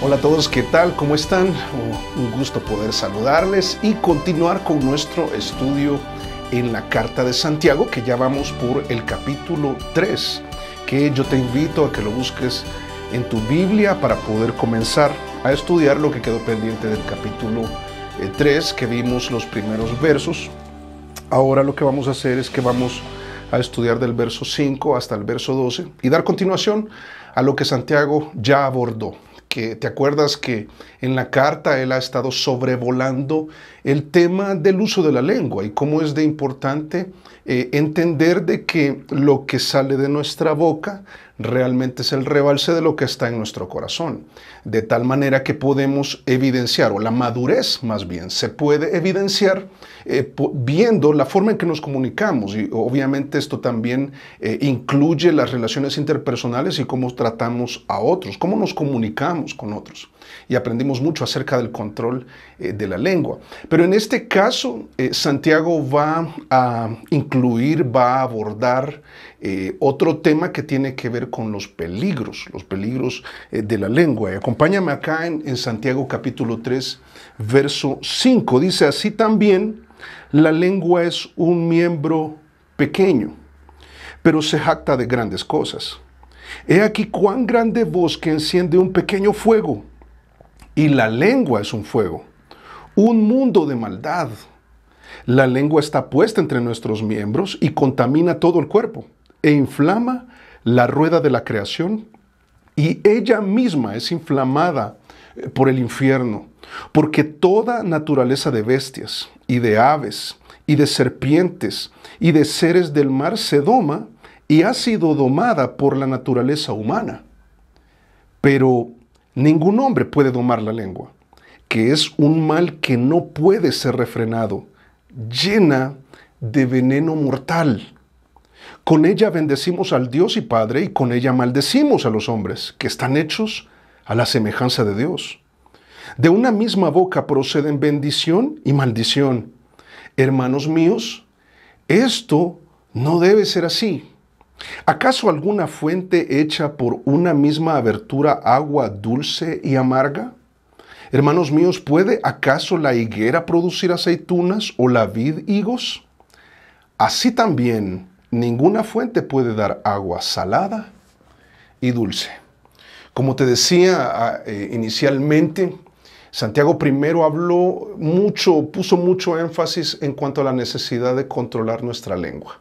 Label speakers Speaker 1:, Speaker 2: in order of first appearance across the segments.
Speaker 1: Hola a todos, ¿qué tal? ¿Cómo están? Un gusto poder saludarles y continuar con nuestro estudio en la Carta de Santiago, que ya vamos por el capítulo 3, que yo te invito a que lo busques en tu Biblia para poder comenzar a estudiar lo que quedó pendiente del capítulo 3, que vimos los primeros versos. Ahora lo que vamos a hacer es que vamos a estudiar del verso 5 hasta el verso 12 y dar continuación a lo que Santiago ya abordó. Que te acuerdas que en la carta él ha estado sobrevolando el tema del uso de la lengua y cómo es de importante entender de que lo que sale de nuestra boca realmente es el rebalse de lo que está en nuestro corazón. De tal manera que podemos evidenciar, o la madurez más bien, se puede evidenciar viendo la forma en que nos comunicamos. Y obviamente esto también incluye las relaciones interpersonales y cómo tratamos a otros, cómo nos comunicamos con otros. Y aprendimos mucho acerca del control de la lengua. Pero en este caso, Santiago va a incluir, va a abordar otro tema que tiene que ver con los peligros de la lengua. Y acompáñame acá en Santiago capítulo 3, verso 5. Dice: así también la lengua es un miembro pequeño, pero se jacta de grandes cosas. He aquí cuán grande bosque enciende un pequeño fuego, y la lengua es un fuego, un mundo de maldad. La lengua está puesta entre nuestros miembros y contamina todo el cuerpo, e inflama la rueda de la creación, y ella misma es inflamada por el infierno, porque toda naturaleza de bestias, y de aves, y de serpientes, y de seres del mar se doma, y ha sido domada por la naturaleza humana. Pero ningún hombre puede domar la lengua, que es un mal que no puede ser refrenado, llena de veneno mortal. Con ella bendecimos al Dios y Padre, y con ella maldecimos a los hombres, que están hechos a la semejanza de Dios. De una misma boca proceden bendición y maldición. Hermanos míos, esto no debe ser así. ¿Acaso alguna fuente hecha por una misma abertura agua dulce y amarga? Hermanos míos, ¿puede acaso la higuera producir aceitunas o la vid higos? Así también ninguna fuente puede dar agua salada y dulce. Como te decía inicialmente, Santiago primero puso mucho énfasis en cuanto a la necesidad de controlar nuestra lengua.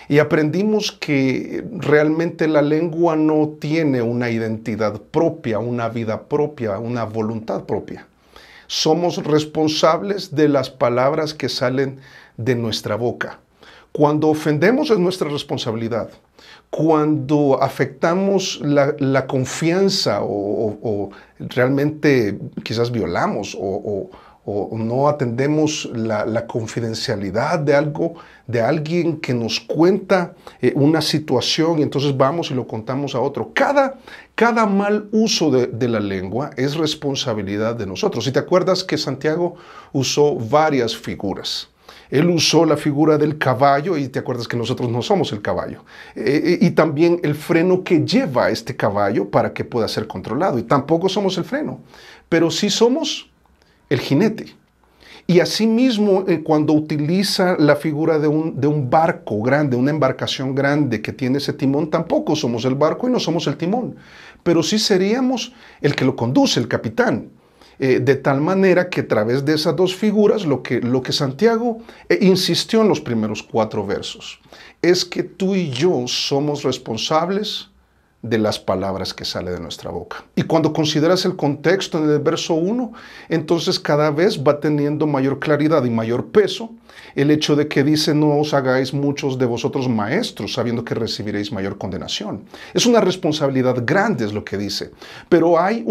Speaker 1: Y aprendimos que realmente la lengua no tiene una identidad propia, una vida propia, una voluntad propia. Somos responsables de las palabras que salen de nuestra boca. Cuando ofendemos es nuestra responsabilidad. Cuando afectamos la confianza o realmente quizás violamos o no atendemos la confidencialidad de alguien que nos cuenta una situación y entonces vamos y lo contamos a otro. Cada mal uso de la lengua es responsabilidad de nosotros. Y te acuerdas que Santiago usó varias figuras. Él usó la figura del caballo y te acuerdas que nosotros no somos el caballo. Y también el freno que lleva este caballo para que pueda ser controlado. Y tampoco somos el freno, pero sí somos el jinete. Y asimismo, cuando utiliza la figura de un barco grande, una embarcación grande que tiene ese timón, tampoco somos el barco y no somos el timón, pero sí seríamos el que lo conduce, el capitán. De tal manera que a través de esas dos figuras, lo que Santiago insistió en los primeros 4 versos, es que tú y yo somos responsables de las palabras que salen de nuestra boca. Y cuando consideras el contexto en el verso 1, entonces cada vez va teniendo mayor claridad y mayor peso el hecho de que dice: no os hagáis muchos de vosotros maestros, sabiendo que recibiréis mayor condenación. Es una responsabilidad grande, es lo que dice. Pero hay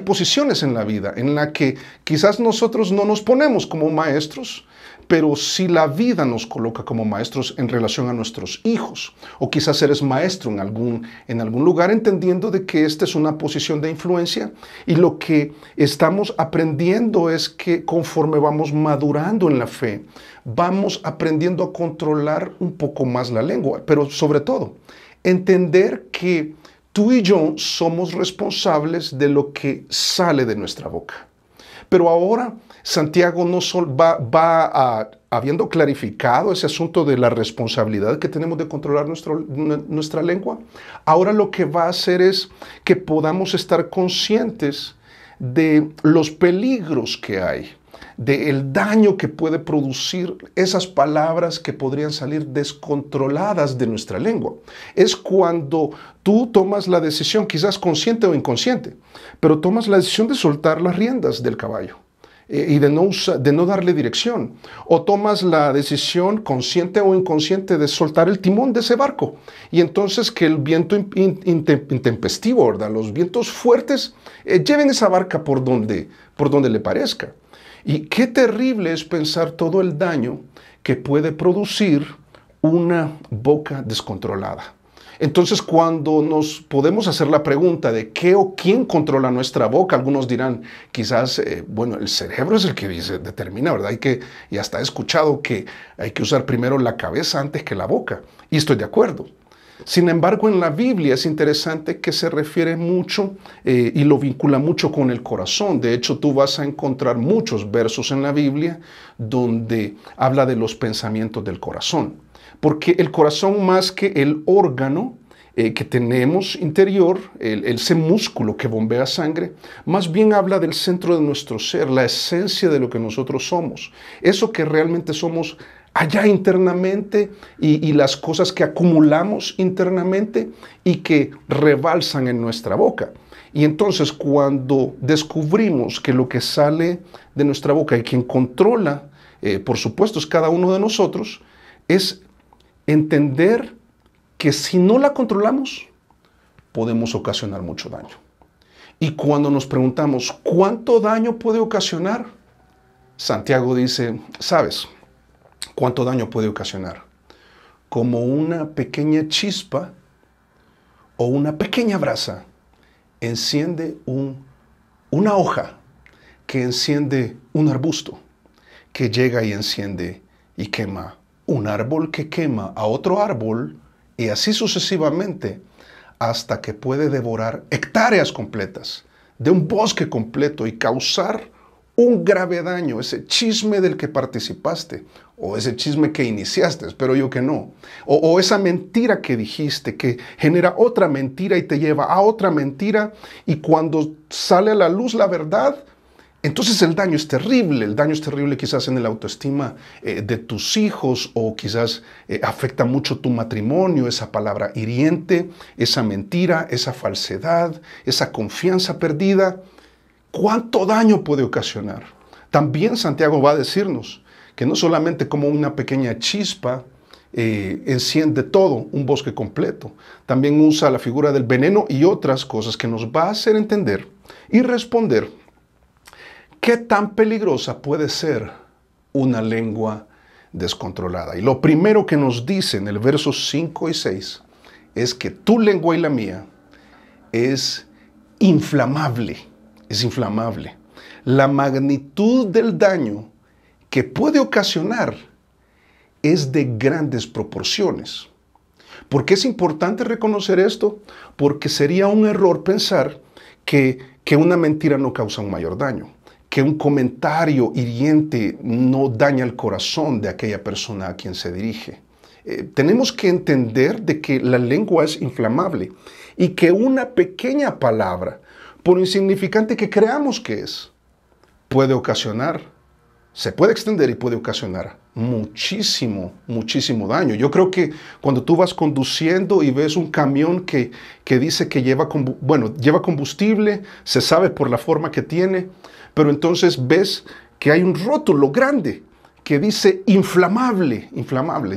Speaker 1: posiciones en la vida en la que quizás nosotros no nos ponemos como maestros, pero si la vida nos coloca como maestros en relación a nuestros hijos, o quizás eres maestro en algún lugar, entendiendo de que esta es una posición de influencia, y lo que estamos aprendiendo es que conforme vamos madurando en la fe, vamos aprendiendo a controlar un poco más la lengua, pero sobre todo, entender que tú y yo somos responsables de lo que sale de nuestra boca. Pero ahora Santiago no solo habiendo clarificado ese asunto de la responsabilidad que tenemos de controlar nuestra lengua, ahora lo que va a hacer es que podamos estar conscientes de los peligros que hay, del daño que puede producir esas palabras que podrían salir descontroladas de nuestra lengua. Es cuando tú tomas la decisión, quizás consciente o inconsciente, pero tomas la decisión de soltar las riendas del caballo y de no darle dirección. O tomas la decisión, consciente o inconsciente, de soltar el timón de ese barco. Y entonces que el viento intempestivo, ¿verdad?, los vientos fuertes, lleven esa barca por donde le parezca. Y qué terrible es pensar todo el daño que puede producir una boca descontrolada. Entonces, cuando nos podemos hacer la pregunta de qué o quién controla nuestra boca, algunos dirán, quizás, el cerebro es el que determina, ¿verdad? Y hasta he escuchado que hay que usar primero la cabeza antes que la boca. Y estoy de acuerdo. Sin embargo, en la Biblia es interesante que se refiere mucho y lo vincula mucho con el corazón. De hecho, tú vas a encontrar muchos versos en la Biblia donde habla de los pensamientos del corazón. Porque el corazón, más que el órgano que tenemos interior, ese músculo que bombea sangre, más bien habla del centro de nuestro ser, la esencia de lo que nosotros somos. Eso que realmente somos allá internamente y las cosas que acumulamos internamente y que rebalsan en nuestra boca. Y entonces cuando descubrimos que lo que sale de nuestra boca y quien controla, por supuesto, es cada uno de nosotros, es entender que si no la controlamos, podemos ocasionar mucho daño. Y cuando nos preguntamos, ¿cuánto daño puede ocasionar? Santiago dice, ¿sabes cuánto daño puede ocasionar? Como una pequeña chispa o una pequeña brasa enciende una hoja, que enciende un arbusto, que llega y enciende y quema un árbol, que quema a otro árbol, y así sucesivamente, hasta que puede devorar hectáreas completas de un bosque completo y causar un grave daño, ese chisme del que participaste, o ese chisme que iniciaste, espero yo que no, o esa mentira que dijiste, que genera otra mentira y te lleva a otra mentira, y cuando sale a la luz la verdad, entonces el daño es terrible quizás en la autoestima de tus hijos, o quizás afecta mucho tu matrimonio, esa palabra hiriente, esa mentira, esa falsedad, esa confianza perdida. ¿Cuánto daño puede ocasionar? También Santiago va a decirnos que no solamente como una pequeña chispa enciende todo un bosque completo, también usa la figura del veneno y otras cosas que nos va a hacer entender y responder qué tan peligrosa puede ser una lengua descontrolada. Y lo primero que nos dice en el versos 5 y 6 es que tu lengua y la mía es inflamable. Es inflamable. La magnitud del daño que puede ocasionar es de grandes proporciones. ¿Por qué es importante reconocer esto? Porque sería un error pensar que una mentira no causa un mayor daño, que un comentario hiriente no daña el corazón de aquella persona a quien se dirige. Tenemos que entender de que la lengua es inflamable y que una pequeña palabra, por insignificante que creamos que es, se puede extender y puede ocasionar muchísimo daño. Yo creo que cuando tú vas conduciendo y ves un camión que dice que lleva combustible, se sabe por la forma que tiene, pero entonces ves que hay un rótulo grande que dice inflamable.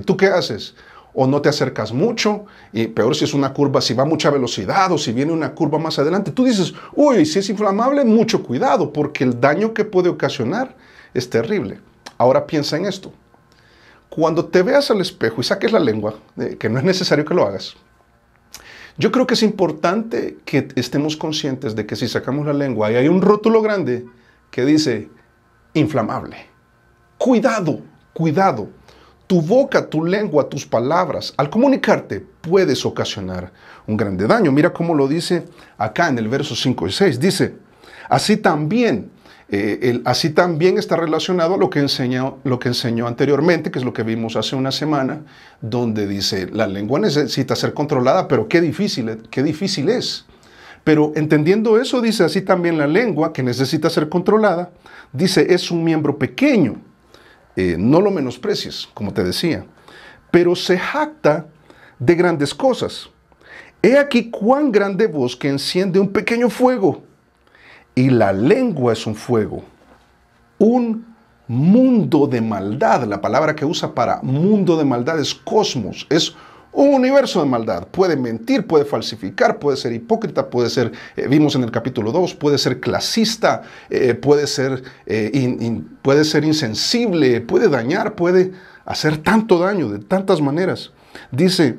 Speaker 1: ¿Tú qué haces? O no te acercas mucho, y peor si es una curva, si va a mucha velocidad o si viene una curva más adelante. Tú dices, uy, si es inflamable, mucho cuidado, porque el daño que puede ocasionar es terrible. Ahora piensa en esto. cuando te veas al espejo y saques la lengua, que no es necesario que lo hagas, yo creo que es importante que estemos conscientes de que si sacamos la lengua y hay un rótulo grande que dice inflamable. Cuidado, cuidado. Tu boca, tu lengua, tus palabras, al comunicarte, puedes ocasionar un grande daño. Mira cómo lo dice acá en el verso 5 y 6. Dice, así también está relacionado a lo que enseñó anteriormente, que es lo que vimos hace una semana, donde dice, la lengua necesita ser controlada, pero qué difícil es. Pero entendiendo eso, dice, así también la lengua, que necesita ser controlada, dice, es un miembro pequeño. No lo menosprecies, como te decía, pero se jacta de grandes cosas. He aquí cuán grande bosque enciende un pequeño fuego, y la lengua es un fuego, un mundo de maldad. La palabra que usa para mundo de maldad es cosmos, es un universo de maldad. Puede mentir, puede falsificar, puede ser hipócrita, puede ser, vimos en el capítulo 2, puede ser clasista, puede ser insensible, puede dañar, puede hacer tanto daño de tantas maneras. Dice,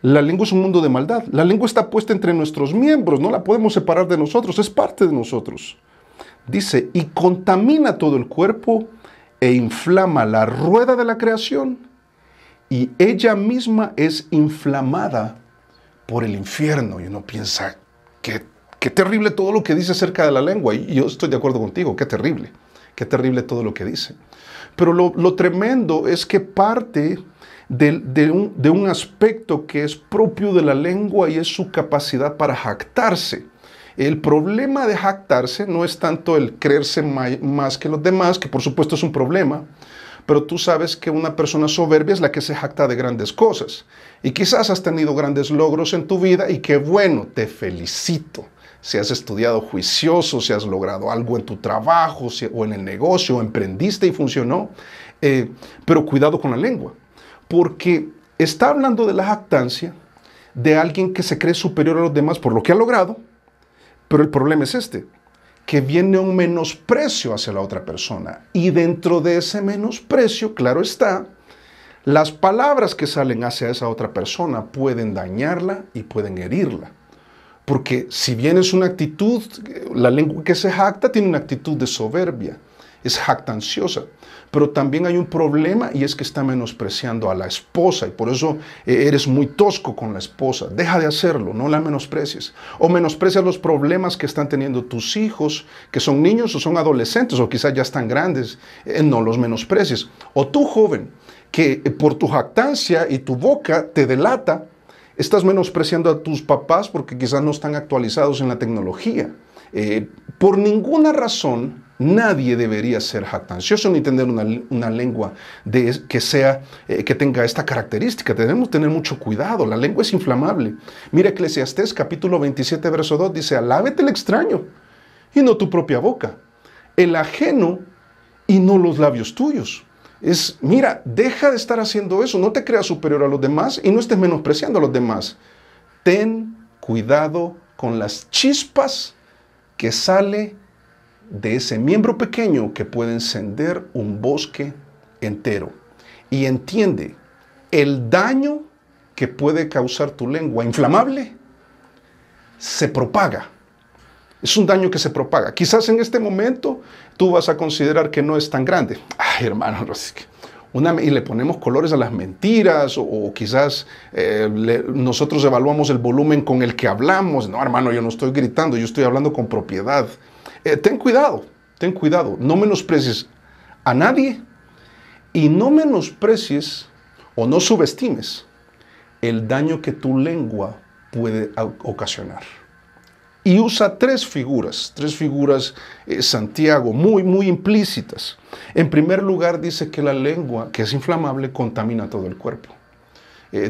Speaker 1: la lengua es un mundo de maldad. La lengua está puesta entre nuestros miembros, no la podemos separar de nosotros, es parte de nosotros. Dice, y contamina todo el cuerpo e inflama la rueda de la creación, y ella misma es inflamada por el infierno. Y uno piensa, qué terrible todo lo que dice acerca de la lengua. Y yo estoy de acuerdo contigo, qué terrible todo lo que dice. Pero lo tremendo es que parte de un aspecto que es propio de la lengua, y es su capacidad para jactarse. El problema de jactarse no es tanto el creerse más que los demás, que por supuesto es un problema, pero tú sabes que una persona soberbia es la que se jacta de grandes cosas. Y quizás has tenido grandes logros en tu vida, y qué bueno, te felicito. Si has estudiado juicioso, si has logrado algo en tu trabajo o en el negocio, o emprendiste y funcionó. Pero cuidado con la lengua, porque está hablando de la jactancia de alguien que se cree superior a los demás por lo que ha logrado, pero el problema es que viene un menosprecio hacia la otra persona. Y dentro de ese menosprecio, claro está, las palabras que salen hacia esa otra persona pueden dañarla y pueden herirla. Porque si bien es una actitud, la lengua que se jacta tiene una actitud de soberbia, es jactanciosa. Pero también hay un problema, y es que está menospreciando a la esposa, y por eso eres muy tosco con la esposa. Deja de hacerlo, no la menosprecies. O menosprecias los problemas que están teniendo tus hijos, que son niños o son adolescentes, o quizás ya están grandes. No los menosprecies. O tú, joven, que por tu jactancia y tu boca te delata, estás menospreciando a tus papás porque quizás no están actualizados en la tecnología. Por ninguna razón, nadie debería ser jactancioso ni tener una lengua que tenga esta característica. Debemos tener mucho cuidado. La lengua es inflamable. Mira Eclesiastés capítulo 27, verso 2, dice, alábete el extraño y no tu propia boca, el ajeno y no los labios tuyos. Mira, deja de estar haciendo eso. No te creas superior a los demás y no estés menospreciando a los demás. Ten cuidado con las chispas que sale de ese miembro pequeño que puede encender un bosque entero. Y entiende, el daño que puede causar tu lengua inflamable se propaga. Es un daño que se propaga. Quizás en este momento tú vas a considerar que no es tan grande. Ay, hermano, y le ponemos colores a las mentiras, o quizás nosotros evaluamos el volumen con el que hablamos. No, hermano, yo no estoy gritando, yo estoy hablando con propiedad. Ten cuidado, no menosprecies a nadie, y no menosprecies o no subestimes el daño que tu lengua puede ocasionar. Y usa tres figuras, Santiago, muy implícitas. En primer lugar, dice que la lengua, que es inflamable, contamina todo el cuerpo.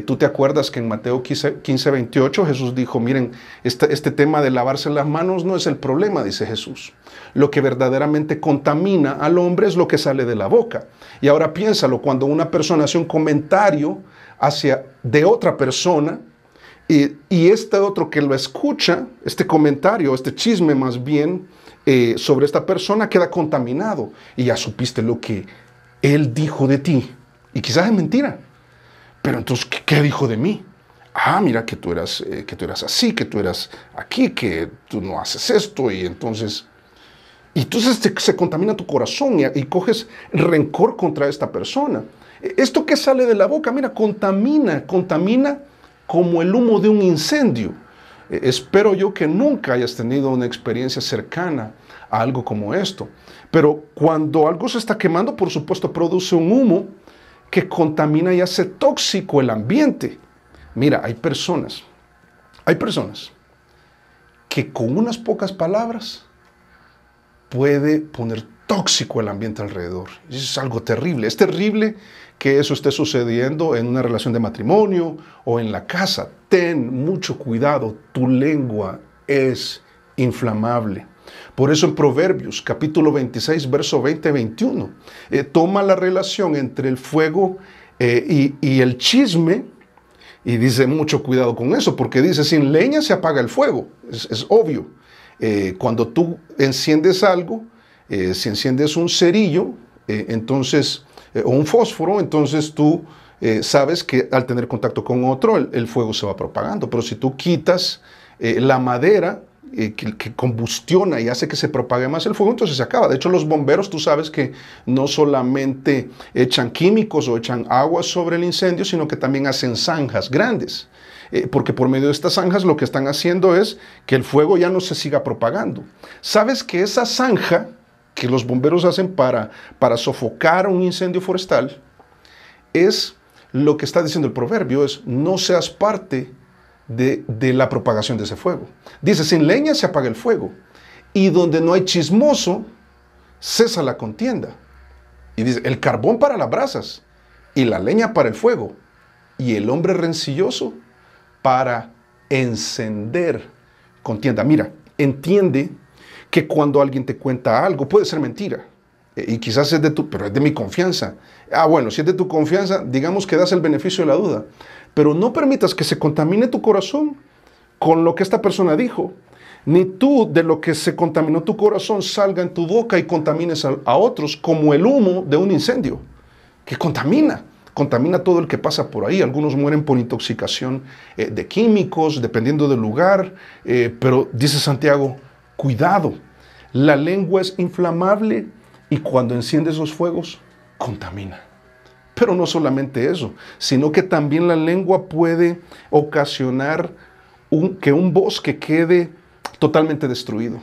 Speaker 1: Tú te acuerdas que en Mateo 15, 28 Jesús dijo, miren, este tema de lavarse las manos no es el problema, dice Jesús. Lo que verdaderamente contamina al hombre es lo que sale de la boca. Y ahora piénsalo, cuando una persona hace un comentario de otra persona, y este otro que lo escucha, este comentario, este chisme más bien, sobre esta persona queda contaminado. Y ya supiste lo que él dijo de ti. Y quizás es mentira. Pero entonces, ¿qué dijo de mí? Ah, mira que tú eras así, que tú eras aquí, que tú no haces esto. Y entonces se contamina tu corazón y coges rencor contra esta persona. Esto que sale de la boca, mira, contamina como el humo de un incendio. Espero yo que nunca hayas tenido una experiencia cercana a algo como esto. Pero cuando algo se está quemando, por supuesto, produce un humo que contamina y hace tóxico el ambiente. Mira, hay personas que con unas pocas palabras puede poner tóxico el ambiente alrededor. Eso es algo terrible. Es terrible que eso esté sucediendo en una relación de matrimonio o en la casa. Ten mucho cuidado, tu lengua es inflamable. Por eso en Proverbios, capítulo 26, verso 20-21, toma la relación entre el fuego y el chisme, y dice mucho cuidado con eso, porque dice, sin leña se apaga el fuego. Es obvio. Cuando tú enciendes algo, si enciendes un cerillo, o un fósforo, entonces tú sabes que al tener contacto con otro, el fuego se va propagando. Pero si tú quitas la madera que combustiona y hace que se propague más el fuego, entonces se acaba. De hecho, los bomberos, tú sabes que no solamente echan químicos o echan agua sobre el incendio, sino que también hacen zanjas grandes. Porque por medio de estas zanjas lo que están haciendo es que el fuego ya no se siga propagando. ¿Sabes que esa zanja que los bomberos hacen para sofocar un incendio forestal es lo que está diciendo el proverbio? Es: no seas parte de la propagación de ese fuego. Dice, sin leña se apaga el fuego, y donde no hay chismoso, cesa la contienda. Y dice, el carbón para las brasas, y la leña para el fuego, y el hombre rencilloso para encender contienda. Mira, entiende que cuando alguien te cuenta algo, puede ser mentira, y quizás pero es de mi confianza. Bueno, si es de tu confianza, digamos que das el beneficio de la duda, pero no permitas que se contamine tu corazón con lo que esta persona dijo, ni tú de lo que se contaminó tu corazón salga en tu boca y contamines a otros como el humo de un incendio, que contamina todo el que pasa por ahí. Algunos mueren por intoxicación de químicos, dependiendo del lugar, pero dice Santiago, cuidado, la lengua es inflamable y cuando enciende esos fuegos, contamina. Pero no solamente eso, sino que también la lengua puede ocasionar que un bosque quede totalmente destruido.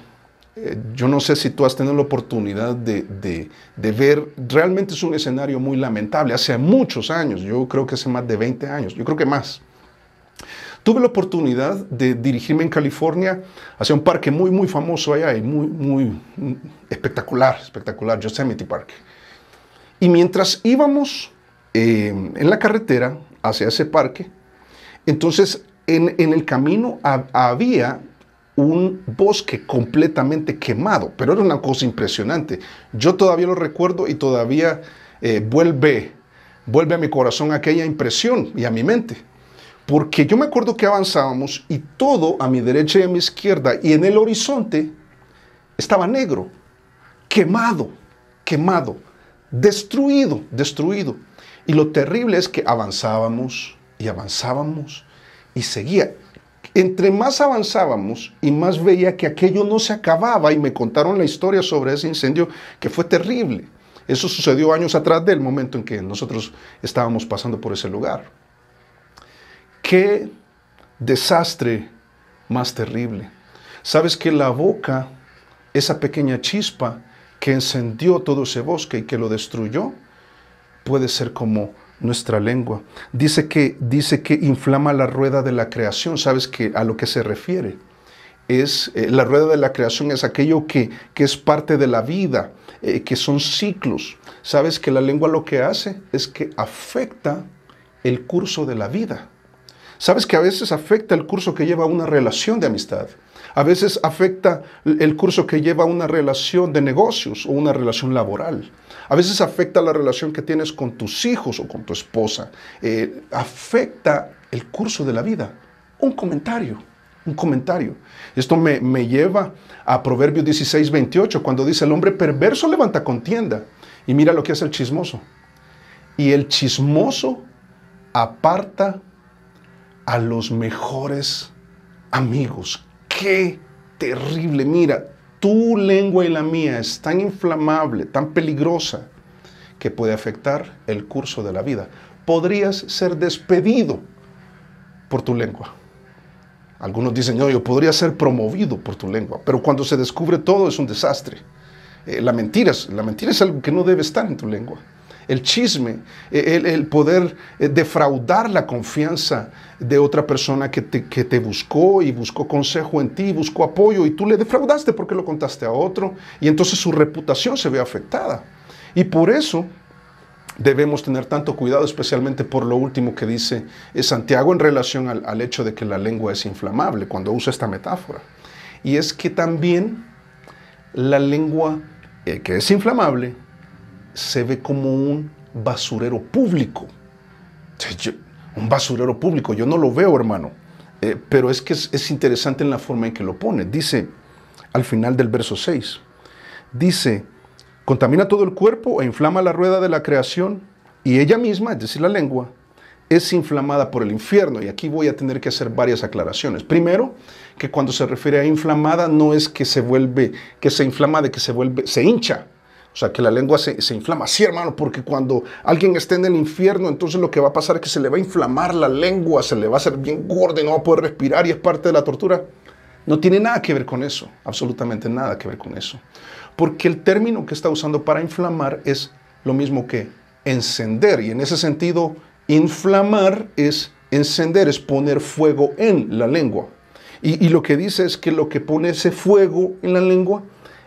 Speaker 1: Yo no sé si tú has tenido la oportunidad de ver, realmente es un escenario muy lamentable. Hace muchos años, yo creo que hace más de 20 años, yo creo que más. Tuve la oportunidad de dirigirme en California hacia un parque muy, muy famoso allá y muy espectacular, Yosemite Park. Y mientras íbamos en la carretera hacia ese parque, entonces en el camino había un bosque completamente quemado, pero era una cosa impresionante. Yo todavía lo recuerdo y todavía vuelve a mi corazón aquella impresión y a mi mente. Porque yo me acuerdo que avanzábamos y todo a mi derecha y a mi izquierda y en el horizonte estaba negro, quemado, destruido. Y lo terrible es que avanzábamos y seguía. Entre más avanzábamos y más veía que aquello no se acababa, y me contaron la historia sobre ese incendio que fue terrible. Eso sucedió años atrás del momento en que nosotros estábamos pasando por ese lugar. ¡Qué desastre más terrible! ¿Sabes que la boca, esa pequeña chispa que encendió todo ese bosque y que lo destruyó, puede ser como nuestra lengua? Dice que inflama la rueda de la creación. ¿Sabes a lo que se refiere? La rueda de la creación es aquello que es parte de la vida, que son ciclos. ¿Sabes que la lengua lo que hace es que afecta el curso de la vida? ¿Sabes que a veces afecta el curso que lleva una relación de amistad? A veces afecta el curso que lleva una relación de negocios o una relación laboral. A veces afecta la relación que tienes con tus hijos o con tu esposa. Afecta el curso de la vida. Un comentario. Esto me lleva a Proverbios 16:28, cuando dice: el hombre perverso levanta contienda. Y mira lo que hace el chismoso. Y el chismoso aparta a los mejores amigos. ¡Qué terrible! Mira, tu lengua y la mía es tan inflamable, tan peligrosa, que puede afectar el curso de la vida. Podrías ser despedido por tu lengua. Algunos dicen, no, yo podría ser promovido por tu lengua, pero cuando se descubre todo es un desastre. La mentira es algo que no debe estar en tu lengua. El chisme, el poder defraudar la confianza de otra persona que te buscó y buscó consejo en ti, buscó apoyo, y tú le defraudaste porque lo contaste a otro, y entonces su reputación se ve afectada. Y por eso debemos tener tanto cuidado, especialmente por lo último que dice Santiago en relación al hecho de que la lengua es inflamable, cuando usa esta metáfora. Y es que también la lengua que es inflamable se ve como un basurero público. Un basurero público, yo no lo veo, hermano, pero es que es interesante en la forma en que lo pone. Dice al final del verso 6, dice: contamina todo el cuerpo e inflama la rueda de la creación, y ella misma, es decir, la lengua, es inflamada por el infierno. Y aquí voy a tener que hacer varias aclaraciones. Primero, que cuando se refiere a inflamada, no es que se inflama de que se hincha. O sea, que la lengua se inflama. Sí, hermano, porque cuando alguien esté en el infierno, entonces lo que va a pasar es que se le va a inflamar la lengua, se le va a hacer bien gorda y no va a poder respirar, y es parte de la tortura. No tiene nada que ver con eso, absolutamente nada que ver con eso. Porque el término que está usando para inflamar es lo mismo que encender. Y en ese sentido, inflamar es encender, es poner fuego en la lengua. Y lo que dice es que lo que pone ese fuego en la lengua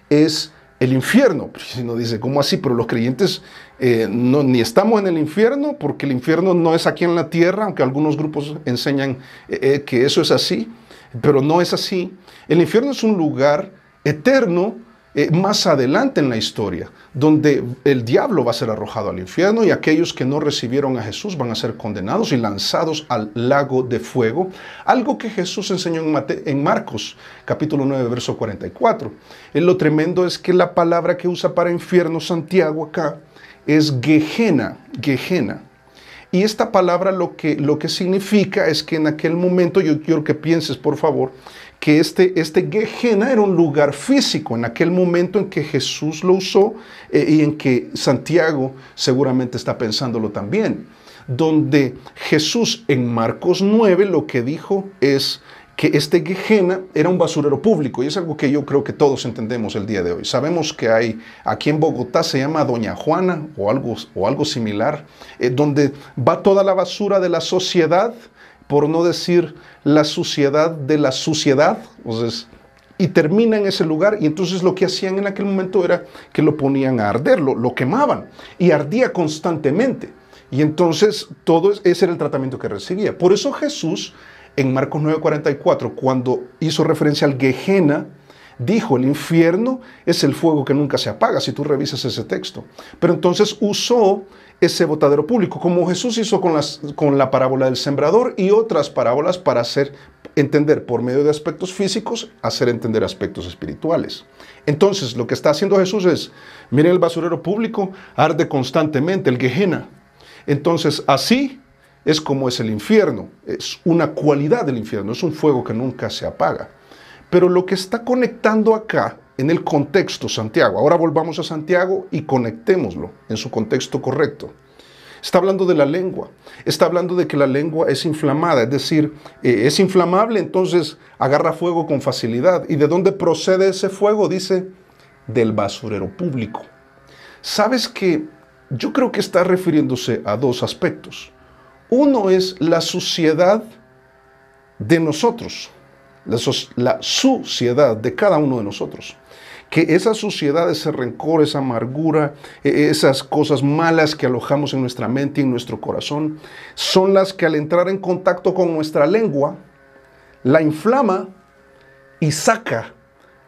Speaker 1: es el infierno. Pero si no dice, ¿cómo así? Pero los creyentes ni estamos en el infierno, porque el infierno no es aquí en la tierra, aunque algunos grupos enseñan que eso es así, pero no es así. El infierno es un lugar eterno más adelante en la historia, donde el diablo va a ser arrojado al infierno, y aquellos que no recibieron a Jesús van a ser condenados y lanzados al lago de fuego, algo que Jesús enseñó en Marcos capítulo 9 verso 44. Lo tremendo es que la palabra que usa para infierno Santiago acá es Gehenna. Y esta palabra lo que significa es que en aquel momento, yo quiero que pienses, por favor, que este Gehenna era un lugar físico en aquel momento en que Jesús lo usó, y en que Santiago seguramente está pensándolo también, donde Jesús en Marcos 9 lo que dijo es que este Gehenna era un basurero público, y es algo que yo creo que todos entendemos el día de hoy. Sabemos que hay, aquí en Bogotá se llama Doña Juana o algo similar, donde va toda la basura de la sociedad, por no decir la suciedad de la suciedad, entonces, y termina en ese lugar. Y entonces lo que hacían en aquel momento era que lo ponían a arder, lo quemaban, y ardía constantemente. Y entonces ese era el tratamiento que recibía. Por eso Jesús, en Marcos 9:44, cuando hizo referencia al Gehenna, dijo: el infierno es el fuego que nunca se apaga, si tú revisas ese texto. Pero entonces usó ese botadero público, como Jesús hizo con la parábola del sembrador y otras parábolas, para hacer entender por medio de aspectos físicos, hacer entender aspectos espirituales. Entonces lo que está haciendo Jesús es, miren, el basurero público arde constantemente, el Gehenna. Entonces así es como es el infierno, es una cualidad del infierno, es un fuego que nunca se apaga. Pero lo que está conectando acá en el contexto Santiago, ahora volvamos a Santiago y conectémoslo en su contexto correcto. Está hablando de la lengua, está hablando de que la lengua es inflamada, es decir, es inflamable, entonces agarra fuego con facilidad. ¿Y de dónde procede ese fuego? Dice, del basurero público. ¿Sabes qué? Yo creo que está refiriéndose a dos aspectos. Uno es la suciedad de nosotros, la suciedad de cada uno de nosotros. Que esa suciedad, ese rencor, esa amargura, esas cosas malas que alojamos en nuestra mente y en nuestro corazón, son las que al entrar en contacto con nuestra lengua, la inflama y saca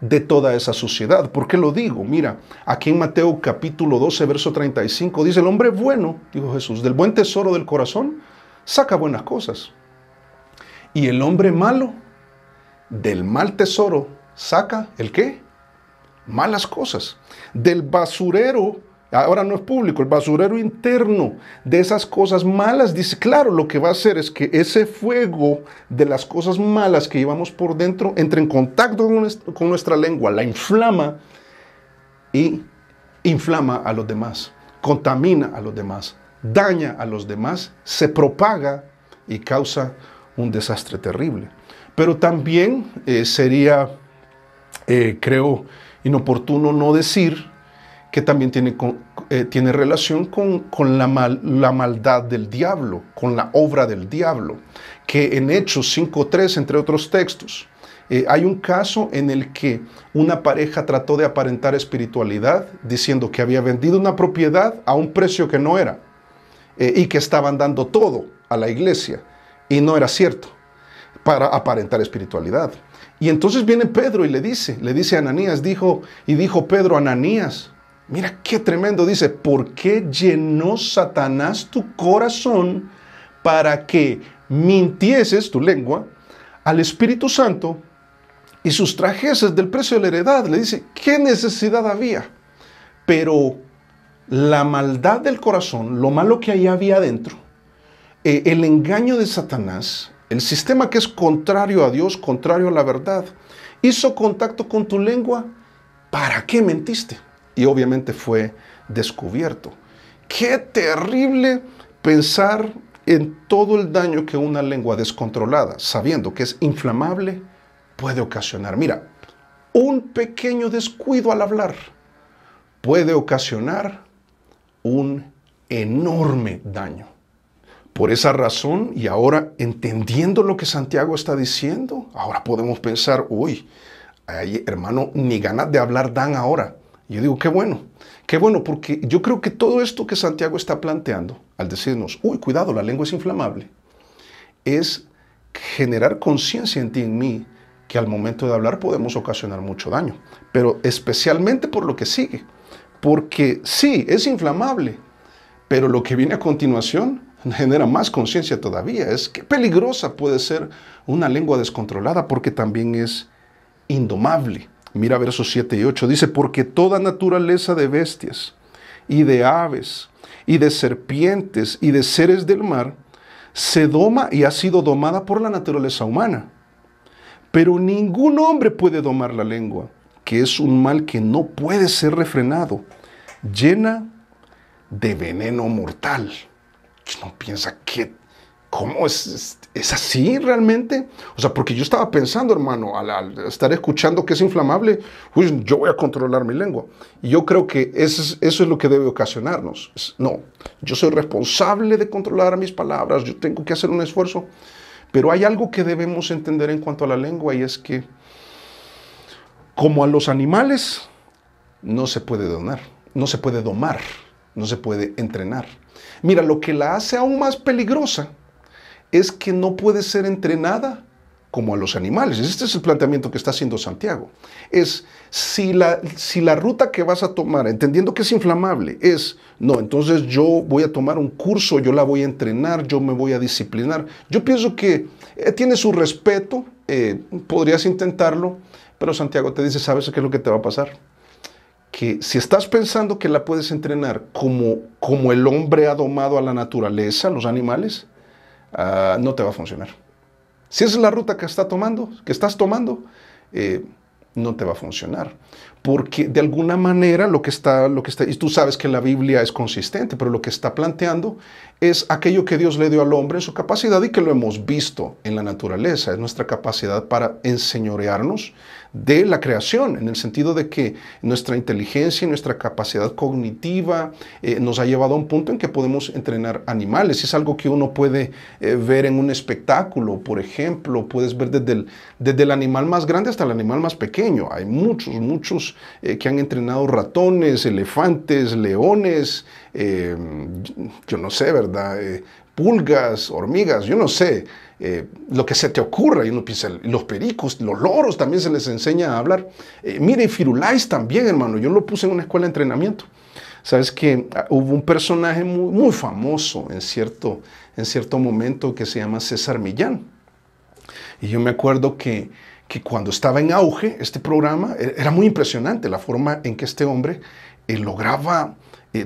Speaker 1: de toda esa suciedad. ¿Por qué lo digo? Mira, aquí en Mateo capítulo 12, verso 35, dice: el hombre bueno, dijo Jesús, del buen tesoro del corazón, saca buenas cosas. Y el hombre malo, del mal tesoro, saca, ¿el qué? Malas cosas. Del basurero Ahora no es público, el basurero interno de esas cosas malas. Dice, claro, lo que va a hacer es que ese fuego de las cosas malas que llevamos por dentro entre en contacto con nuestra lengua, la inflama y inflama a los demás, contamina a los demás, daña a los demás, se propaga y causa un desastre terrible. Pero también sería, creo, inoportuno no decir que también tiene relación con la maldad del diablo, con la obra del diablo, que en Hechos 5:3, entre otros textos, hay un caso en el que una pareja trató de aparentar espiritualidad diciendo que había vendido una propiedad a un precio que no era y que estaban dando todo a la iglesia, y no era cierto, para aparentar espiritualidad. Y entonces viene Pedro y le dice a Ananías, dijo Pedro a Ananías, mira qué tremendo, dice, ¿por qué llenó Satanás tu corazón para que mintieses, tu lengua, al Espíritu Santo y sustrajeses del precio de la heredad? Le dice, ¿qué necesidad había? Pero la maldad del corazón, lo malo que ahí había adentro, el engaño de Satanás, el sistema que es contrario a Dios, contrario a la verdad, hizo contacto con tu lengua. ¿Para qué mentiste? Y obviamente fue descubierto. Qué terrible pensar en todo el daño que una lengua descontrolada, sabiendo que es inflamable, puede ocasionar. Mira, un pequeño descuido al hablar puede ocasionar un enorme daño. Por esa razón, y ahora entendiendo lo que Santiago está diciendo, ahora podemos pensar, uy, ay, hermano, ni ganas de hablar dan ahora. Yo digo, qué bueno, porque yo creo que todo esto que Santiago está planteando, al decirnos, uy, cuidado, la lengua es inflamable, es generar conciencia en ti y en mí, que al momento de hablar podemos ocasionar mucho daño, pero especialmente por lo que sigue, porque sí, es inflamable, pero lo que viene a continuación genera más conciencia todavía. Es que peligrosa puede ser una lengua descontrolada, porque también es indomable. Mira versos 7 y 8, dice, porque toda naturaleza de bestias y de aves y de serpientes y de seres del mar se doma y ha sido domada por la naturaleza humana. Pero ningún hombre puede domar la lengua, que es un mal que no puede ser refrenado, llena de veneno mortal. Uno piensa que, ¿cómo es así realmente? O sea, porque yo estaba pensando, hermano, al estar escuchando que es inflamable, uy, yo voy a controlar mi lengua. Y yo creo que eso es lo que debe ocasionarnos. No, yo soy responsable de controlar mis palabras, yo tengo que hacer un esfuerzo. Pero hay algo que debemos entender en cuanto a la lengua, y es que, como a los animales, no se puede domar, no se puede entrenar. Mira, lo que la hace aún más peligrosa es que no puede ser entrenada como a los animales. Este es el planteamiento que está haciendo Santiago. Es, si la ruta que vas a tomar, entendiendo que es inflamable, es, no, entonces yo voy a tomar un curso, yo la voy a entrenar, yo me voy a disciplinar. Yo pienso que tiene su respeto, podrías intentarlo, pero Santiago te dice, ¿sabes qué es lo que te va a pasar? Que si estás pensando que la puedes entrenar como el hombre ha domado a la naturaleza, los animales, no te va a funcionar. Si esa es la ruta que estás tomando, no te va a funcionar. Porque de alguna manera lo que está, y tú sabes que la Biblia es consistente, pero lo que está planteando es aquello que Dios le dio al hombre en su capacidad, y que lo hemos visto en la naturaleza, es nuestra capacidad para enseñorearnos de la creación, en el sentido de que nuestra inteligencia y nuestra capacidad cognitiva nos ha llevado a un punto en que podemos entrenar animales. Es algo que uno puede ver en un espectáculo, por ejemplo, puedes ver desde el animal más grande hasta el animal más pequeño. Hay muchos que han entrenado ratones, elefantes, leones, yo no sé, ¿verdad? Pulgas, hormigas, yo no sé, lo que se te ocurra. Y uno piensa, los pericos, los loros también se les enseña a hablar. Mire, Firulais también, hermano, yo lo puse en una escuela de entrenamiento. Sabes que hubo un personaje muy famoso en cierto momento que se llama César Millán. Y yo me acuerdo que cuando estaba en auge este programa, era muy impresionante la forma en que este hombre lograba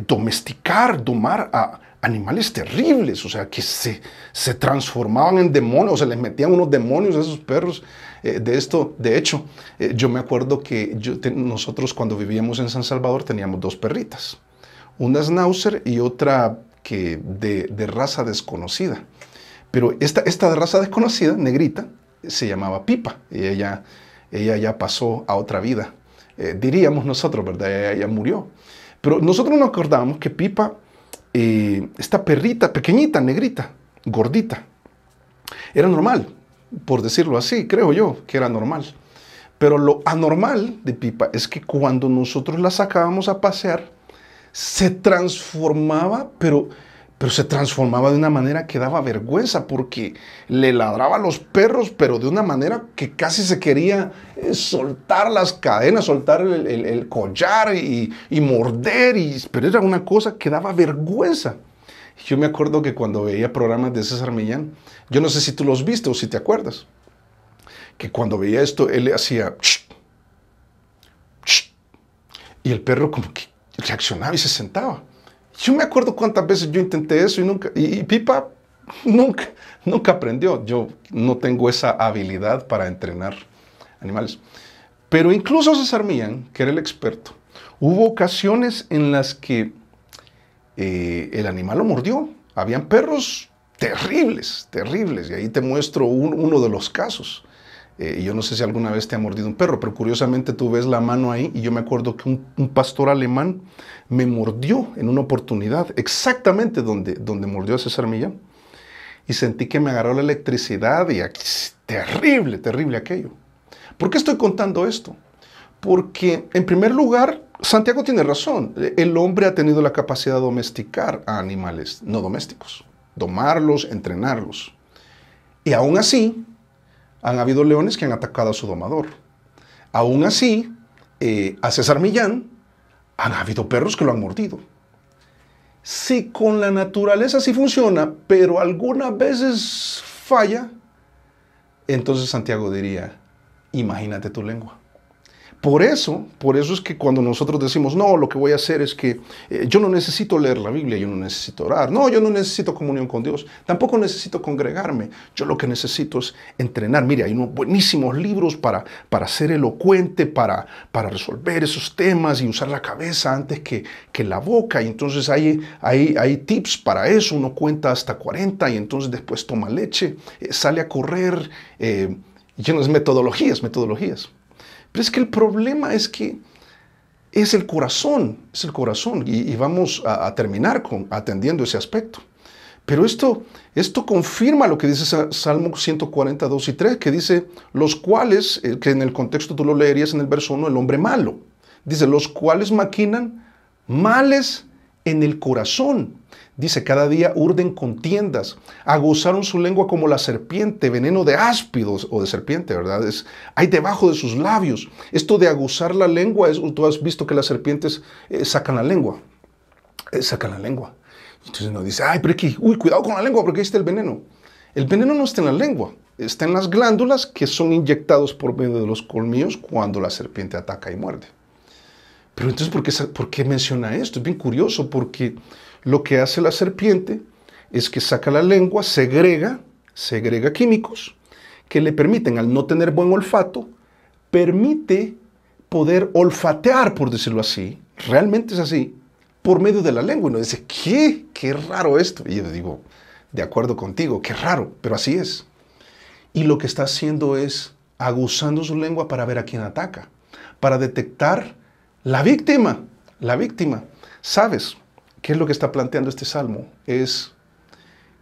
Speaker 1: domesticar, domar a animales terribles, o sea, que se transformaban en demonios, o se les metían unos demonios a esos perros. De hecho, yo me acuerdo que nosotros cuando vivíamos en San Salvador teníamos dos perritas, una schnauzer y otra que de raza desconocida. Pero esta de raza desconocida, negrita, se llamaba Pipa, y ella ya pasó a otra vida. Diríamos nosotros, ¿verdad? Ella murió. Pero nosotros nos acordábamos que Pipa, esta perrita pequeñita, negrita, gordita, era normal, por decirlo así, creo yo que era normal. Pero lo anormal de Pipa es que cuando nosotros la sacábamos a pasear, se transformaba, pero se transformaba de una manera que daba vergüenza, porque le ladraba a los perros, pero de una manera que casi se quería soltar las cadenas, soltar el collar y morder, pero era una cosa que daba vergüenza. Yo me acuerdo que cuando veía programas de César Millán, yo no sé si tú los viste o si te acuerdas, que cuando veía esto, él le hacía ch, ch, y el perro como que reaccionaba y se sentaba. Yo me acuerdo cuántas veces yo intenté eso y Pipa nunca aprendió. Yo no tengo esa habilidad para entrenar animales. Pero incluso César Millán, que era el experto, hubo ocasiones en las que el animal lo mordió. Habían perros terribles, terribles. Y ahí te muestro uno de los casos. Yo no sé si alguna vez te ha mordido un perro, pero curiosamente tú ves la mano ahí y yo me acuerdo que un pastor alemán me mordió en una oportunidad, exactamente donde mordió a César Millán. Y sentí que me agarró la electricidad y terrible, terrible aquello. ¿Por qué estoy contando esto? Porque, en primer lugar, Santiago tiene razón. El hombre ha tenido la capacidad de domesticar a animales no domésticos, domarlos, entrenarlos. Y aún así, han habido leones que han atacado a su domador. Aún así, a César Millán, han habido perros que lo han mordido. Sí, con la naturaleza sí funciona, pero algunas veces falla. Entonces Santiago diría, imagínate tu lengua. Por eso es que cuando nosotros decimos, no, lo que voy a hacer es que yo no necesito leer la Biblia, yo no necesito orar, no, yo no necesito comunión con Dios, tampoco necesito congregarme, yo lo que necesito es entrenar. Mire, hay unos buenísimos libros para ser elocuente, para resolver esos temas y usar la cabeza antes que la boca, y entonces hay tips para eso. Uno cuenta hasta 40 y entonces después toma leche, sale a correr, llenas metodologías. Pero es que el problema es que es el corazón, y vamos a terminar atendiendo ese aspecto. Pero esto confirma lo que dice Salmo 142 y 3, que dice, los cuales, que en el contexto tú lo leerías en el verso 1, el hombre malo. Dice, los cuales maquinan males en el corazón. Dice, cada día urden contiendas, aguzaron su lengua como la serpiente, veneno de áspidos o de serpiente, ¿verdad? Hay debajo de sus labios. Esto de aguzar la lengua, tú has visto que las serpientes sacan la lengua. Entonces uno dice, ay, pero aquí, cuidado con la lengua porque ahí está el veneno. El veneno no está en la lengua, está en las glándulas que son inyectados por medio de los colmillos cuando la serpiente ataca y muerde. Pero entonces, ¿por qué menciona esto? Es bien curioso, porque lo que hace la serpiente es que saca la lengua, segrega químicos que le permiten, al no tener buen olfato, permite poder olfatear, por decirlo así, realmente es así, por medio de la lengua. Y uno dice, ¿qué raro esto? Y yo digo, de acuerdo contigo, qué raro, pero así es. Y lo que está haciendo es aguzando su lengua para ver a quién ataca, para detectar la víctima. ¿Sabes qué es lo que está planteando este salmo? Es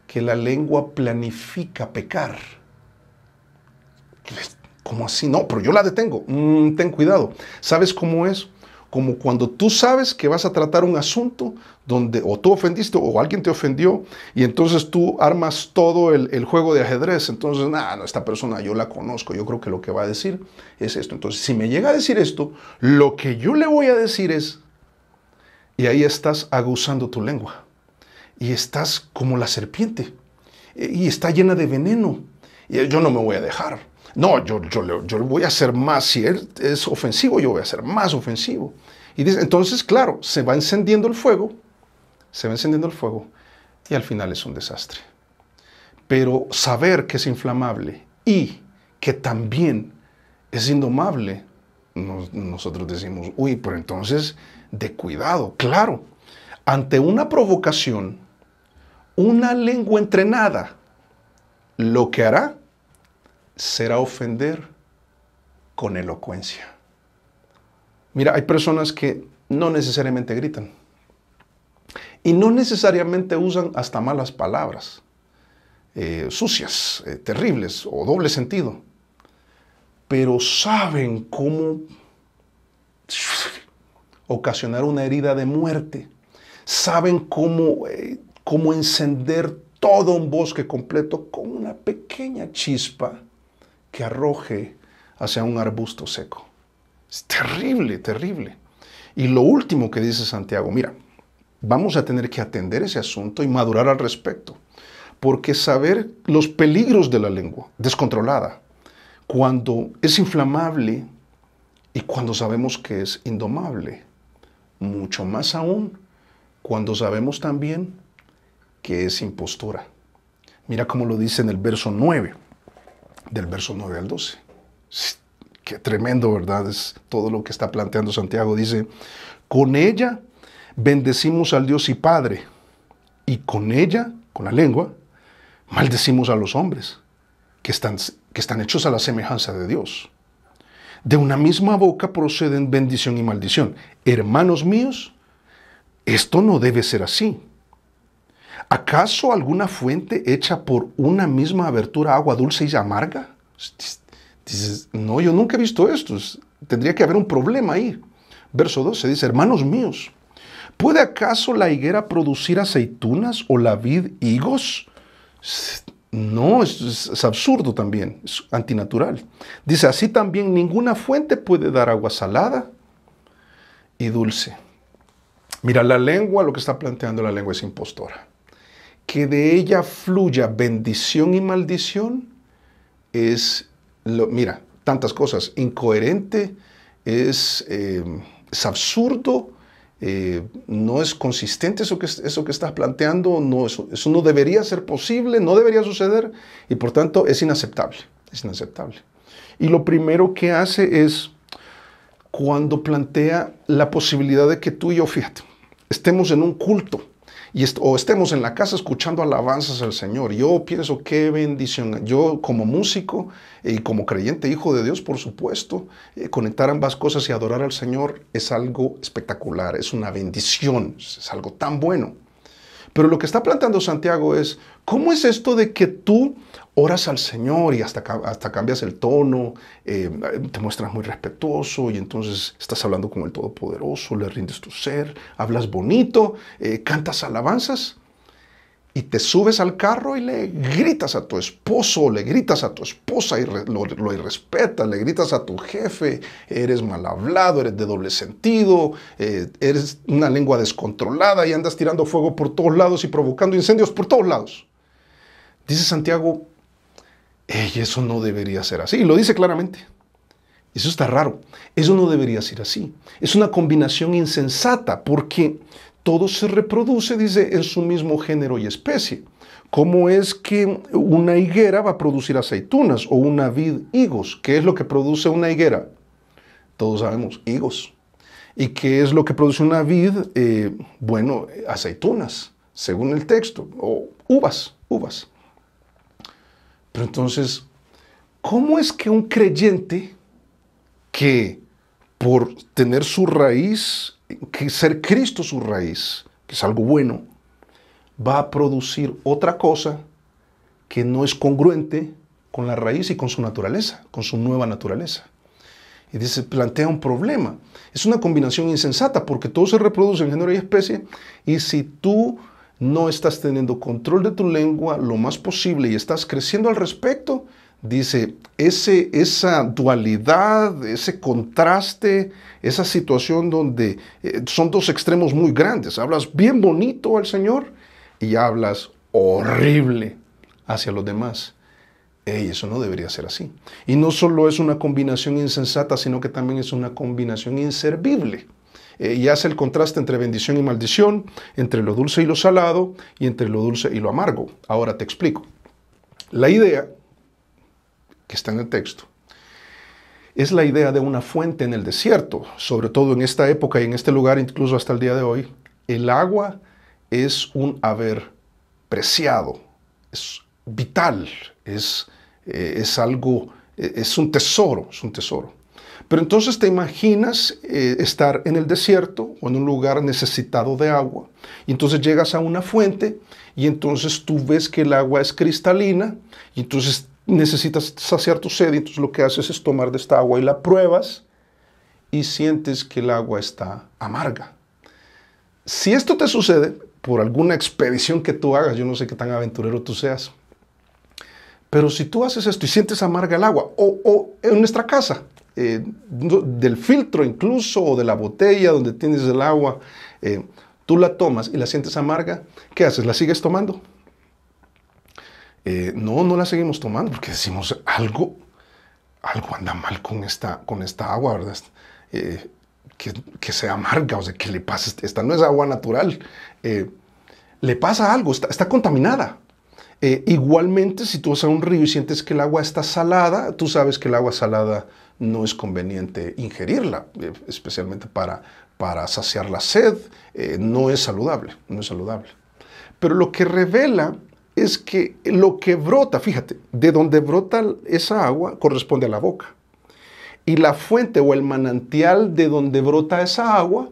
Speaker 1: que la lengua planifica pecar. ¿Cómo así? No, pero yo la detengo. Ten cuidado. ¿Sabes cómo es? Como cuando tú sabes que vas a tratar un asunto donde o tú ofendiste o alguien te ofendió, y entonces tú armas todo el juego de ajedrez. Entonces, no, esta persona yo la conozco, yo creo que lo que va a decir es esto. Entonces, si me llega a decir esto, lo que yo le voy a decir es, y ahí estás aguzando tu lengua, y estás como la serpiente, y está llena de veneno, y yo no me voy a dejar. No, yo le voy a hacer más. Si él es ofensivo, yo voy a ser más ofensivo. Y dice, entonces, claro, se va encendiendo el fuego, y al final es un desastre. Pero saber que es inflamable y que también es indomable, nosotros decimos, uy, pero entonces, de cuidado, claro. Ante una provocación, una lengua entrenada, lo que hará será ofender con elocuencia. Mira, hay personas que no necesariamente gritan y no necesariamente usan hasta malas palabras, sucias, terribles o doble sentido, pero saben cómo ocasionar una herida de muerte, saben cómo encender todo un bosque completo con una pequeña chispa que arroje hacia un arbusto seco. Es terrible, terrible. Y lo último que dice Santiago, mira, vamos a tener que atender ese asunto y madurar al respecto, porque saber los peligros de la lengua descontrolada, cuando es inflamable y cuando sabemos que es indomable, mucho más aún cuando sabemos también que es impostura. Mira cómo lo dice en el verso 9, del verso 9 al 12. Qué tremendo, ¿verdad? Es todo lo que está planteando Santiago. Dice, con ella bendecimos al Dios y Padre, y con ella, con la lengua, maldecimos a los hombres, que están hechos a la semejanza de Dios. De una misma boca proceden bendición y maldición. Hermanos míos, esto no debe ser así. ¿Acaso alguna fuente hecha por una misma abertura agua dulce y amarga? Dices, no, yo nunca he visto esto. Tendría que haber un problema ahí. Verso 12 dice, hermanos míos, ¿puede acaso la higuera producir aceitunas o la vid higos? No, es absurdo también, es antinatural. Dice, así también ninguna fuente puede dar agua salada y dulce. Mira, la lengua, lo que está planteando la lengua es impostora. Que de ella fluya bendición y maldición mira, tantas cosas. Incoherente, es absurdo, no es consistente eso que estás planteando, no, eso no debería ser posible, no debería suceder y por tanto es inaceptable, es inaceptable. Y lo primero que hace es cuando plantea la posibilidad de que tú y yo, fíjate, estemos en un culto o estemos en la casa escuchando alabanzas al Señor. Yo pienso qué bendición. Yo como músico y como creyente hijo de Dios, por supuesto, conectar ambas cosas y adorar al Señor es algo espectacular, es una bendición, es algo tan bueno. Pero lo que está planteando Santiago es, ¿cómo es esto de que tú oras al Señor y hasta cambias el tono, te muestras muy respetuoso y entonces estás hablando con el Todopoderoso, le rindes tu ser, hablas bonito, cantas alabanzas y te subes al carro y le gritas a tu esposo, le gritas a tu esposa y lo irrespetas, le gritas a tu jefe, eres mal hablado, eres de doble sentido, eres una lengua descontrolada y andas tirando fuego por todos lados y provocando incendios por todos lados. Dice Santiago, eso no debería ser así. Y lo dice claramente. Eso está raro. Eso no debería ser así. Es una combinación insensata porque todo se reproduce, dice, en su mismo género y especie. ¿Cómo es que una higuera va a producir aceitunas o una vid higos? ¿Qué es lo que produce una higuera? Todos sabemos, higos. ¿Y qué es lo que produce una vid? Bueno, aceitunas, según el texto, o uvas. Pero entonces, ¿cómo es que un creyente que por tener su raíz, que ser Cristo su raíz, que es algo bueno, va a producir otra cosa que no es congruente con la raíz y con su naturaleza, con su nueva naturaleza? Y dice, plantea un problema. Es una combinación insensata porque todo se reproduce en género y especie y si tú no estás teniendo control de tu lengua lo más posible y estás creciendo al respecto, dice, esa dualidad, ese contraste, esa situación donde son dos extremos muy grandes. Hablas bien bonito al Señor y hablas horrible hacia los demás. Eso no debería ser así. Y no solo es una combinación insensata, sino que también es una combinación inservible. Y hace el contraste entre bendición y maldición, entre lo dulce y lo salado, y entre lo dulce y lo amargo. Ahora te explico. La idea que está en el texto es la idea de una fuente en el desierto, sobre todo en esta época y en este lugar, incluso hasta el día de hoy. El agua es un haber preciado, es vital, es algo, es un tesoro, es un tesoro. Pero entonces te imaginas estar en el desierto o en un lugar necesitado de agua, y entonces llegas a una fuente y entonces tú ves que el agua es cristalina y entonces necesitas saciar tu sed, y entonces lo que haces es tomar de esta agua y la pruebas y sientes que el agua está amarga. Si esto te sucede por alguna expedición que tú hagas, yo no sé qué tan aventurero tú seas, pero si tú haces esto y sientes amarga el agua, o en nuestra casa, del filtro incluso, o de la botella donde tienes el agua, tú la tomas y la sientes amarga, ¿qué haces? ¿La sigues tomando? No la seguimos tomando porque decimos algo anda mal con esta agua, ¿verdad? Que sea amarga, o sea, que le pasa, esta no es agua natural, le pasa algo, está contaminada. Igualmente, si tú vas a un río y sientes que el agua está salada, tú sabes que el agua salada no es conveniente ingerirla, especialmente para saciar la sed, no es saludable, no es saludable. Pero lo que revela es que lo que brota, fíjate, de donde brota esa agua corresponde a la boca. Y la fuente o el manantial de donde brota esa agua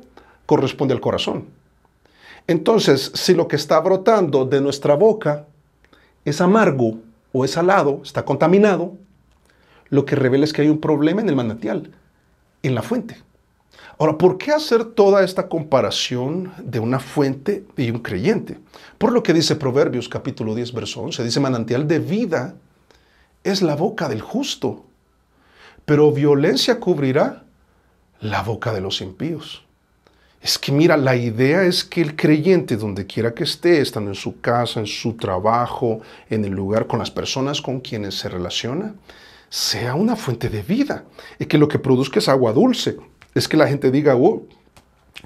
Speaker 1: corresponde al corazón. Entonces, si lo que está brotando de nuestra boca es amargo o es salado, está contaminado, lo que revela es que hay un problema en el manantial, en la fuente. Ahora, ¿por qué hacer toda esta comparación de una fuente y un creyente? Por lo que dice Proverbios capítulo 10, verso 11, dice: manantial de vida es la boca del justo, pero violencia cubrirá la boca de los impíos. Es que mira, la idea es que el creyente, donde quiera que esté, estando en su casa, en su trabajo, en el lugar, con las personas con quienes se relaciona, sea una fuente de vida, y que lo que produzca es agua dulce. Es que la gente diga: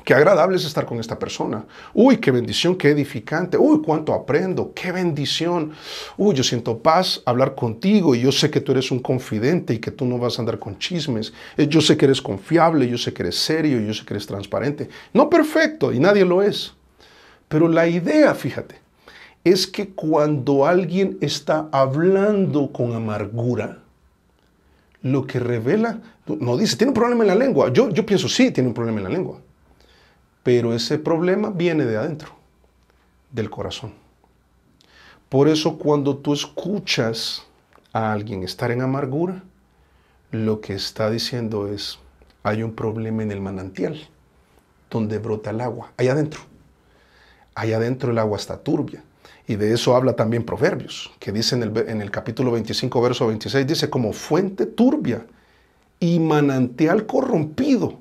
Speaker 1: qué agradable es estar con esta persona. Uy, qué bendición, qué edificante. Uy, cuánto aprendo, qué bendición. Uy, yo siento paz hablar contigo, y yo sé que tú eres un confidente y que tú no vas a andar con chismes. Yo sé que eres confiable, yo sé que eres serio, yo sé que eres transparente. No perfecto, y nadie lo es. Pero la idea, fíjate, es que cuando alguien está hablando con amargura, lo que revela, no dice, tiene un problema en la lengua. Yo pienso, sí, tiene un problema en la lengua. Pero ese problema viene de adentro, del corazón. Por eso cuando tú escuchas a alguien estar en amargura, lo que está diciendo es: hay un problema en el manantial, donde brota el agua, allá adentro. Allá adentro el agua está turbia. Y de eso habla también Proverbios, que dice en el capítulo 25, verso 26, dice: como fuente turbia y manantial corrompido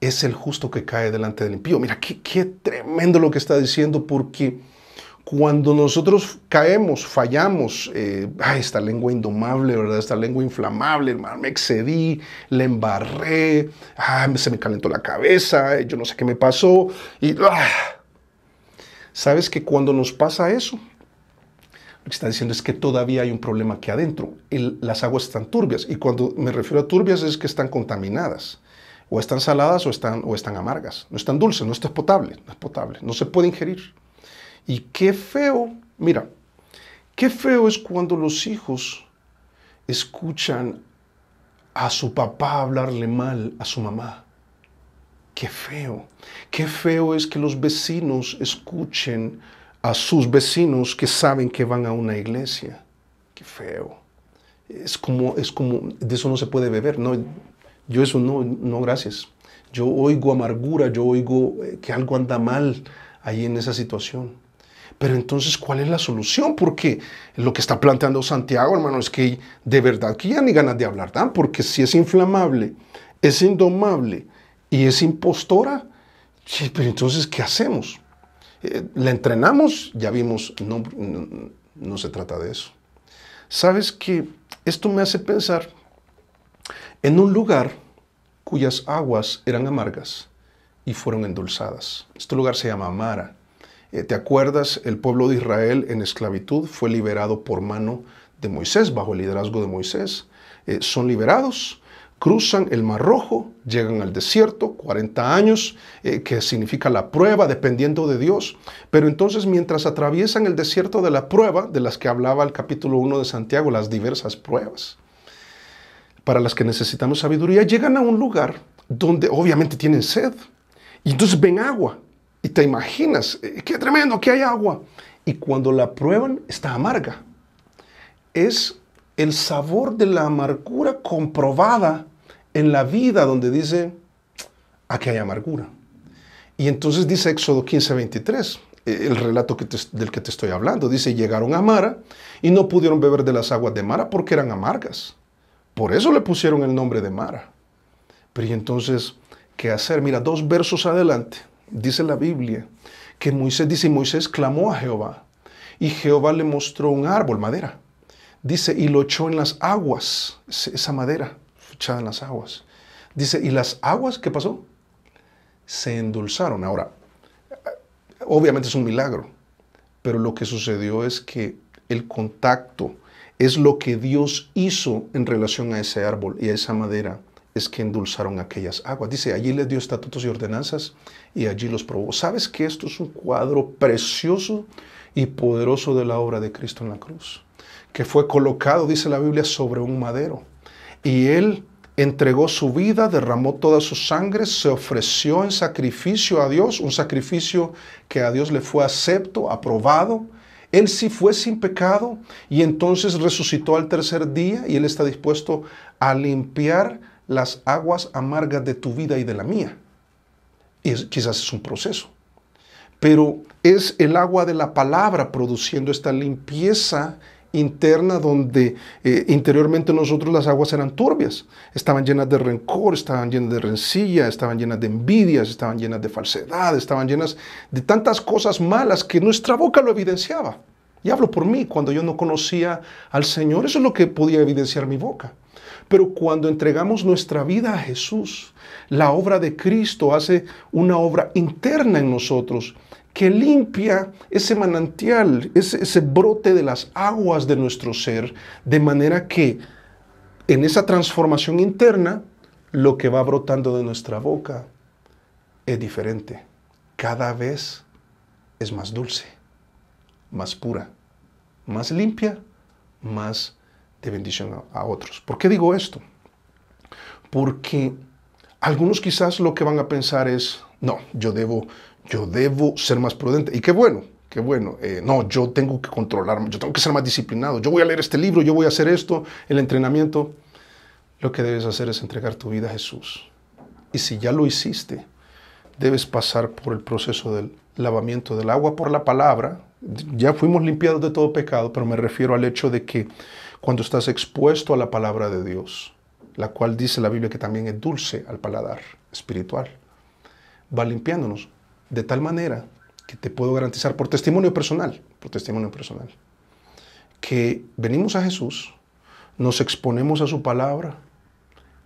Speaker 1: es el justo que cae delante del impío. Mira, qué tremendo lo que está diciendo, porque cuando nosotros caemos, fallamos, esta lengua indomable, ¿verdad? Esta lengua inflamable, hermano, me excedí, le embarré, se me calentó la cabeza, yo no sé qué me pasó, y ¿sabes que cuando nos pasa eso? Lo que está diciendo es que todavía hay un problema aquí adentro. Las aguas están turbias, y cuando me refiero a turbias es que están contaminadas. O están saladas o están amargas. No están dulces, no es potable, no se puede ingerir. Y qué feo, mira, qué feo es cuando los hijos escuchan a su papá hablarle mal a su mamá. Qué feo es que los vecinos escuchen a sus vecinos que saben que van a una iglesia. Qué feo. Es como, de eso no se puede beber, ¿no? Yo eso no, gracias. Yo oigo amargura, yo oigo que algo anda mal ahí en esa situación. Pero entonces, ¿cuál es la solución? Porque lo que está planteando Santiago, hermano, es que de verdad que ya ni ganas de hablar dan, porque si es inflamable, es indomable y es impostora, sí, pero entonces, ¿qué hacemos? ¿La entrenamos? Ya vimos, no se trata de eso. ¿Sabes qué? Esto me hace pensar en un lugar cuyas aguas eran amargas y fueron endulzadas. Este lugar se llama Mara. ¿Te acuerdas? El pueblo de Israel en esclavitud fue liberado por mano de Moisés, bajo el liderazgo de Moisés. Son liberados, cruzan el Mar Rojo, llegan al desierto, 40 años, que significa la prueba, dependiendo de Dios. Pero entonces, mientras atraviesan el desierto de la prueba, de las que hablaba el capítulo 1 de Santiago, las diversas pruebas, para las que necesitamos sabiduría, llegan a un lugar donde obviamente tienen sed. Y entonces ven agua. Y te imaginas, qué tremendo, que hay agua. Y cuando la prueban, está amarga. Es el sabor de la amargura comprobada en la vida, donde dice, aquí hay amargura. Y entonces dice Éxodo 15:23, el relato del que te estoy hablando. Dice, llegaron a Mara y no pudieron beber de las aguas de Mara porque eran amargas. Por eso le pusieron el nombre de Mara. Pero y entonces, ¿qué hacer? Mira, 2 versos adelante, dice la Biblia, que Moisés clamó a Jehová, y Jehová le mostró un árbol, madera. Dice, y lo echó en las aguas, esa madera echada en las aguas. Dice, y las aguas, ¿qué pasó? Se endulzaron. Ahora, obviamente es un milagro, pero lo que sucedió es que el contacto es lo que Dios hizo en relación a ese árbol y a esa madera, es que endulzaron aquellas aguas. Dice, allí les dio estatutos y ordenanzas y allí los probó. ¿Sabes que esto es un cuadro precioso y poderoso de la obra de Cristo en la cruz? Que fue colocado, dice la Biblia, sobre un madero. Y Él entregó su vida, derramó toda su sangre, se ofreció en sacrificio a Dios, un sacrificio que a Dios le fue acepto, aprobado. Él sí fue sin pecado y entonces resucitó al tercer día y Él está dispuesto a limpiar las aguas amargas de tu vida y de la mía. Y quizás es un proceso, pero es el agua de la palabra produciendo esta limpieza interna donde interiormente nosotros las aguas eran turbias, estaban llenas de rencor, estaban llenas de rencilla, estaban llenas de envidias, estaban llenas de falsedad, estaban llenas de tantas cosas malas que nuestra boca lo evidenciaba. Y hablo por mí, cuando yo no conocía al Señor, eso es lo que podía evidenciar mi boca. Pero cuando entregamos nuestra vida a Jesús, la obra de Cristo hace una obra interna en nosotros que limpia ese manantial, ese brote de las aguas de nuestro ser, de manera que en esa transformación interna, lo que va brotando de nuestra boca es diferente. Cada vez es más dulce, más pura, más limpia, más de bendición a otros. ¿Por qué digo esto? Porque algunos quizás lo que van a pensar es, no, yo debo ser más prudente. Y qué bueno. No, yo tengo que controlarme, yo tengo que ser más disciplinado. Yo voy a leer este libro, yo voy a hacer esto, el entrenamiento. Lo que debes hacer es entregar tu vida a Jesús. Y si ya lo hiciste, debes pasar por el proceso del lavamiento del agua por la palabra. Ya fuimos limpiados de todo pecado, pero me refiero al hecho de que cuando estás expuesto a la palabra de Dios, la cual dice la Biblia que también es dulce al paladar espiritual, va limpiándonos de tal manera que te puedo garantizar por testimonio personal, que venimos a Jesús, nos exponemos a su palabra,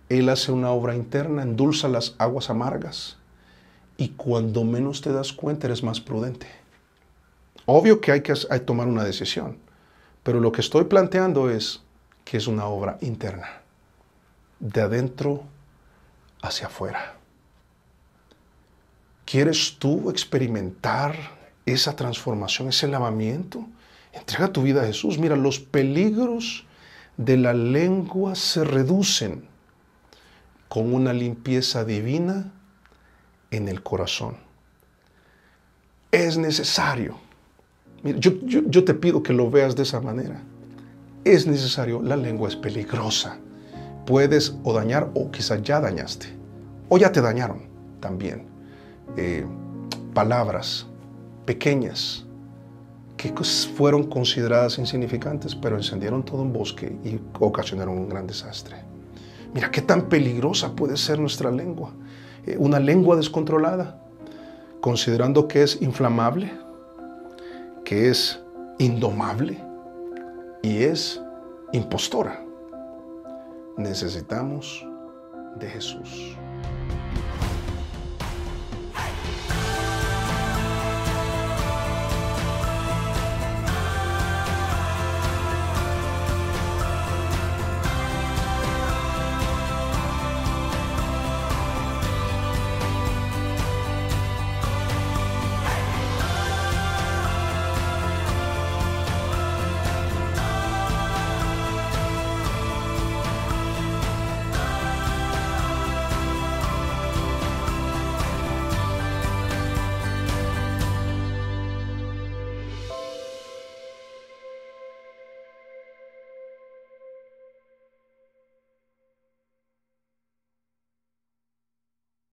Speaker 1: Él hace una obra interna, endulza las aguas amargas y cuando menos te das cuenta eres más prudente. Obvio que hay que tomar una decisión, pero lo que estoy planteando es que es una obra interna, de adentro hacia afuera. ¿Quieres tú experimentar esa transformación, ese lavamiento? Entrega tu vida a Jesús. Mira, los peligros de la lengua se reducen con una limpieza divina en el corazón. Es necesario. Mira, yo te pido que lo veas de esa manera. Es necesario, la lengua es peligrosa. Puedes o dañar o quizás ya dañaste. O ya te dañaron también. Palabras pequeñas que fueron consideradas insignificantes, pero encendieron todo un bosque y ocasionaron un gran desastre. Mira qué tan peligrosa puede ser nuestra lengua. Una lengua descontrolada, considerando que es inflamable, que es indomable y es impostora. Necesitamos de Jesús.